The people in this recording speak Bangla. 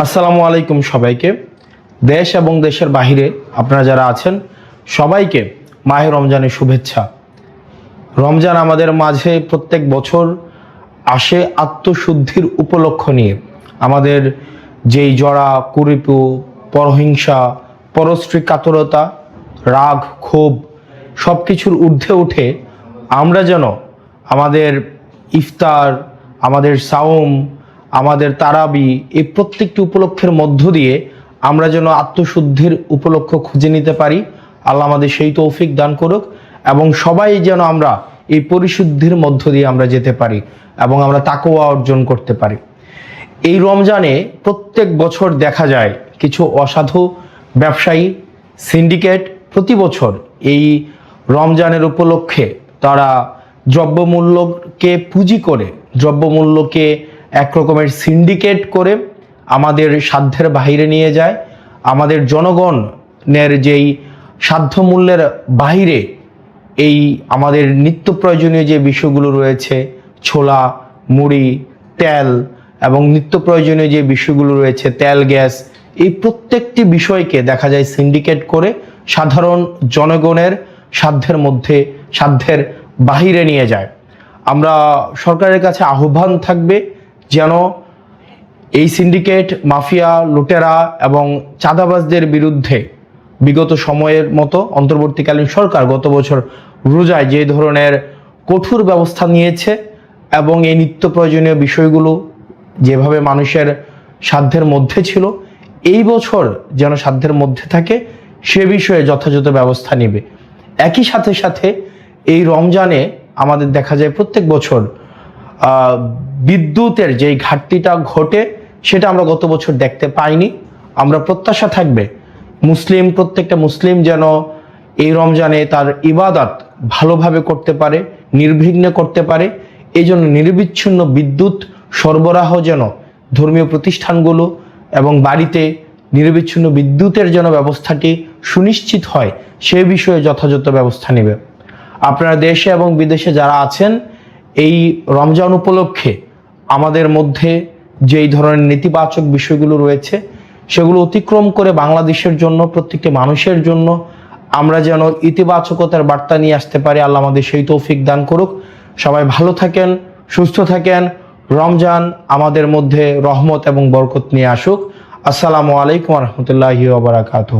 আসসালামু আলাইকুম সবাইকে। দেশ এবং দেশের বাহিরে আপনারা যারা আছেন সবাইকে মাহে রমজানের শুভেচ্ছা। রমজান আমাদের মাঝে প্রত্যেক বছর আসে আত্মশুদ্ধির উপলক্ষ নিয়ে। আমাদের যেই জড়া কুরিপু, পরহিংসা, পরশ্রী কাতরতা, রাগ, ক্ষোভ সব কিছুর ঊর্ধ্বে উঠে আমরা যেন আমাদের ইফতার, আমাদের সাওম, আমাদের তারাবি এই প্রত্যেকটি উপলক্ষের মধ্য দিয়ে আমরা যেন আত্মশুদ্ধির উপলক্ষ খুঁজে নিতে পারি। আল্লাহ আমাদের সেই তৌফিক দান করুক এবং সবাই যেন আমরা এই পরিশুদ্ধির মধ্য দিয়ে আমরা যেতে পারি এবং আমরা তাকওয়া অর্জন করতে পারি। এই রমজানে প্রত্যেক বছর দেখা যায় কিছু অসাধু ব্যবসায়ী সিন্ডিকেট প্রতি বছর এই রমজানের উপলক্ষে তারা দ্রব্যমূল্যকে পুঁজি করে, দ্রব্যমূল্যকে এক রকমের সিন্ডিকেট করে আমাদের সাধ্যের বাইরে নিয়ে যায়। আমাদের জনগণের যেই সাধ্যমূল্যের বাইরে এই আমাদের নিত্য প্রয়োজনীয় যে বিষয়গুলো রয়েছে, ছোলা, মুড়ি, তেল এবং নিত্য প্রয়োজনীয় যে বিষয়গুলো রয়েছে তেল, গ্যাস, এই প্রত্যেকটি বিষয়কে দেখা যায় সিন্ডিকেট করে সাধারণ জনগণের সাধ্যের বাহিরে নিয়ে যায়। আমরা সরকারের কাছে আহ্বান থাকবে যেন এই সিন্ডিকেট, মাফিয়া, লুটেরা এবং চাঁদাবাজদের বিরুদ্ধে বিগত সময়ের মতো অন্তর্বর্তীকালীন সরকার গত বছর রোজায় যে ধরনের কঠোর ব্যবস্থা নিয়েছে এবং এই নিত্য প্রয়োজনীয় বিষয়গুলো যেভাবে মানুষের সাধ্যের মধ্যে ছিল, এই বছর যেন সাধ্যের মধ্যে থাকে সে বিষয়ে যথাযথ ব্যবস্থা নেবে। একই সাথে এই রমজানে আমাদের দেখা যায় প্রত্যেক বছর বিদ্যুতের যেই ঘাটতিটা ঘটে সেটা আমরা গত বছর দেখতে পাইনি। আমরা প্রত্যাশা থাকবে প্রত্যেকটা মুসলিম যেন এই রমজানে তার ইবাদত ভালোভাবে করতে পারে, নির্বিঘ্নে করতে পারে। এই জন্য নিরবিচ্ছিন্ন বিদ্যুৎ সরবরাহ যেন ধর্মীয় প্রতিষ্ঠানগুলো এবং বাড়িতে নিরবিচ্ছিন্ন বিদ্যুতের যেন ব্যবস্থাটি সুনিশ্চিত হয় সে বিষয়ে যথাযথ ব্যবস্থা নেবে। আপনারা দেশে এবং বিদেশে যারা আছেন এই রমজান উপলক্ষে আমাদের মধ্যে যেই ধরনের নেতিবাচক বিষয়গুলো রয়েছে সেগুলো অতিক্রম করে বাংলাদেশের জন্য, প্রত্যেকটি মানুষের জন্য আমরা যেন ইতিবাচকতার বার্তা নিয়ে আসতে পারি। আল্লাহ আমাদের সেই তৌফিক দান করুক। সবাই ভালো থাকেন, সুস্থ থাকেন। রমজান আমাদের মধ্যে রহমত এবং বরকত নিয়ে আসুক। আসসালামু আলাইকুম ওয়া রাহমাতুল্লাহি ওয়া বারাকাতুহু।